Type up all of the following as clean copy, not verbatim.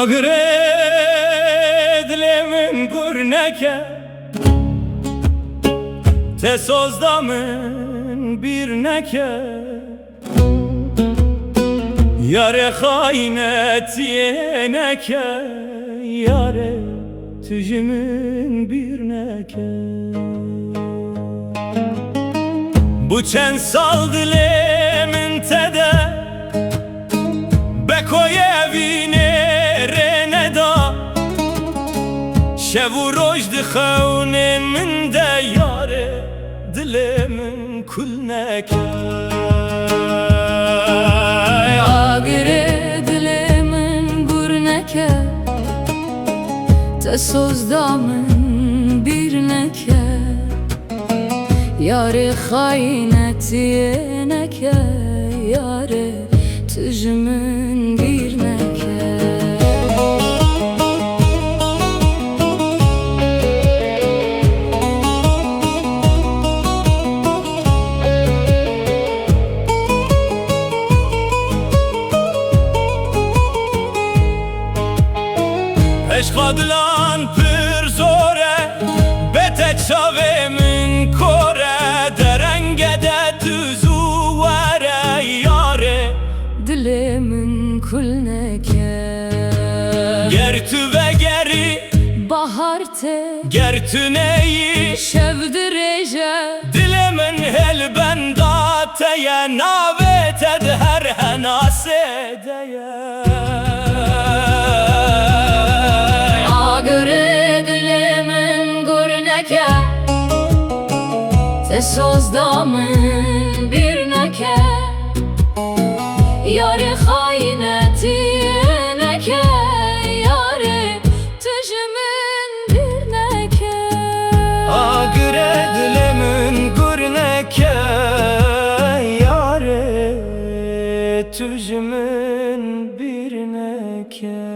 Agred lemin gurneke te sozdamın bir neke yare haynet yeneke yare tücümün bir neke bu çen saldı lemin tede bekoy evine شب و روز دخون من دیاره دل من کل نکه آگره دل من گر نکه تسوز دامن بیر نکه یار خاینتی نکه یار تجمن بیر نکه عشقادلان پر زوره بته چاوه من کوره درنگده تزواره یاره دل من کل نکه گر تو و گری bahar te ger tu neyi şev direce دل من هل بنداتeye naveted her henasedeye Söz damın bir neke yare hayneti neke yare tücümün bir neke agre dilemin gurneke yare tücümün bir neke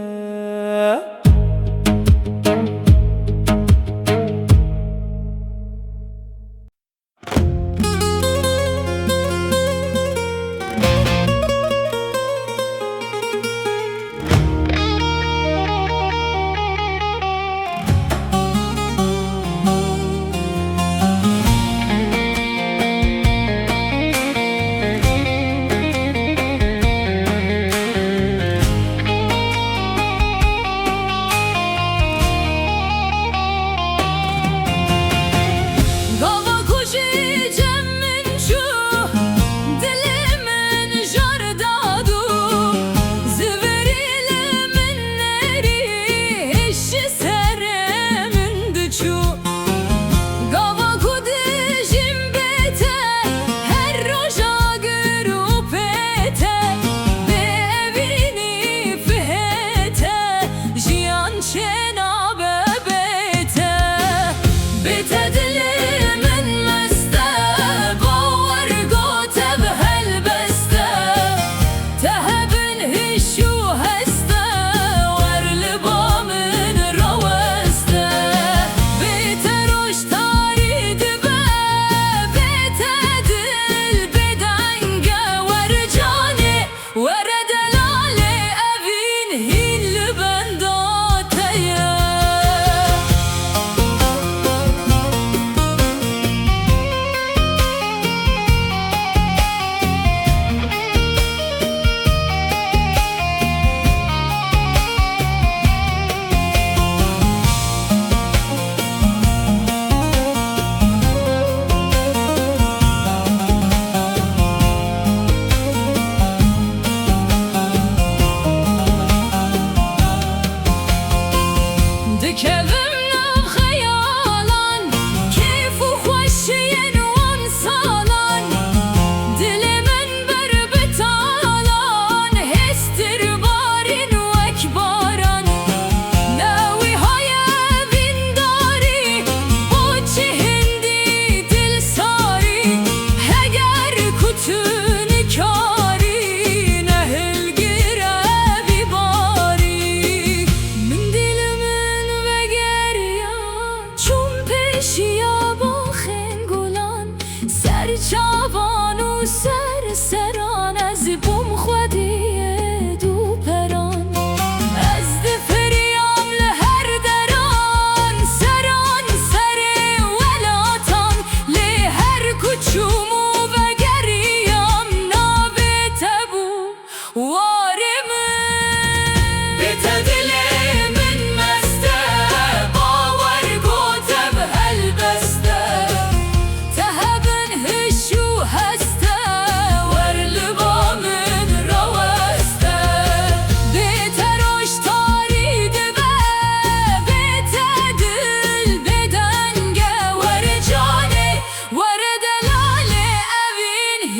چاوان و سر سران از بوم خودیه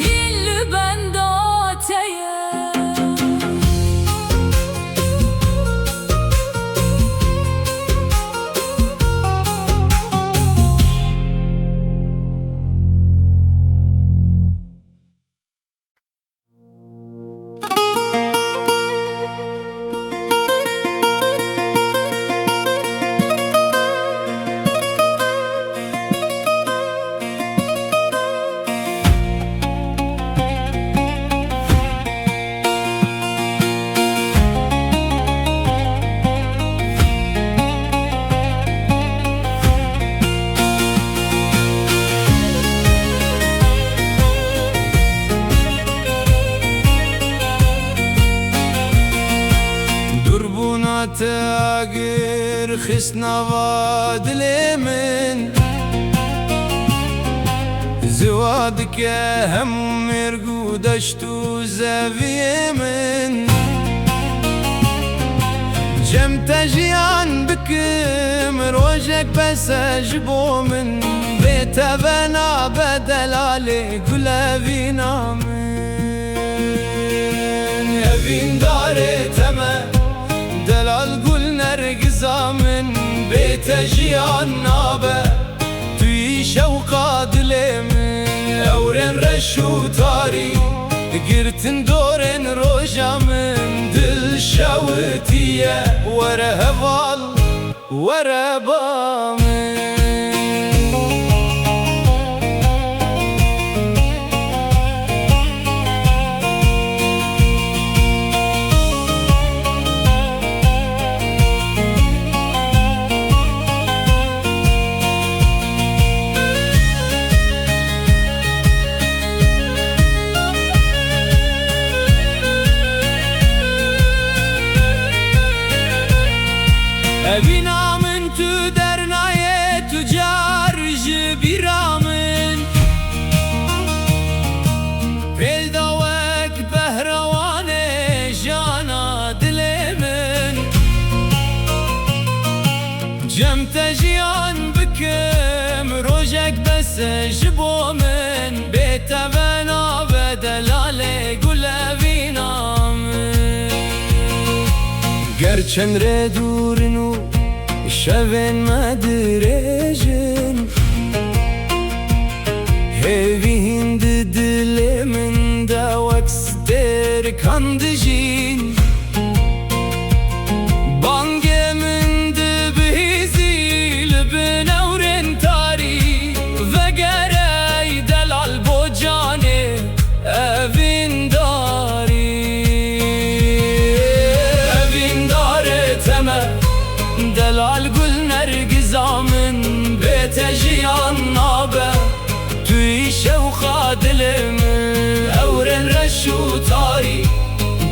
Yilli benda teye تاقر خسنا وادلي من زوادك يا هم مرقودشتو زاوية من جمت جيان بكم روجك بس اجبو من بيت بنا بدل علي قلبينا من evin dare temel Delal gul nergiza min beyte jiyan nabe Tüy şevka dile min Evren reşu tari Girtin doren roja min Dil şevtiye Vere heval Vere ba min Evina min tu dernaye tüccar biramın Peldavek behravane jana dilemin Cemte jiyan bikim rojek bese jibomin Bete vena ve delale gulevina min Gerçen redurinu şeven madrejin Hevi hindi dilemin da vakster kandijin Bangemin dibizil bin evren tari Ve gerey delal bocane evin dari Evin dare temel Delal gül nergiza min bete jiyan nabe Tüy şevka dilimin Evren reşu tari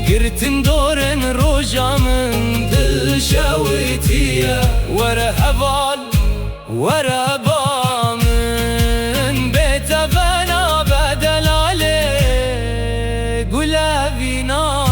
Girtin doren roja min Dil şevtiye Vere heval Vere ba min Bete vena bedelale Gulevina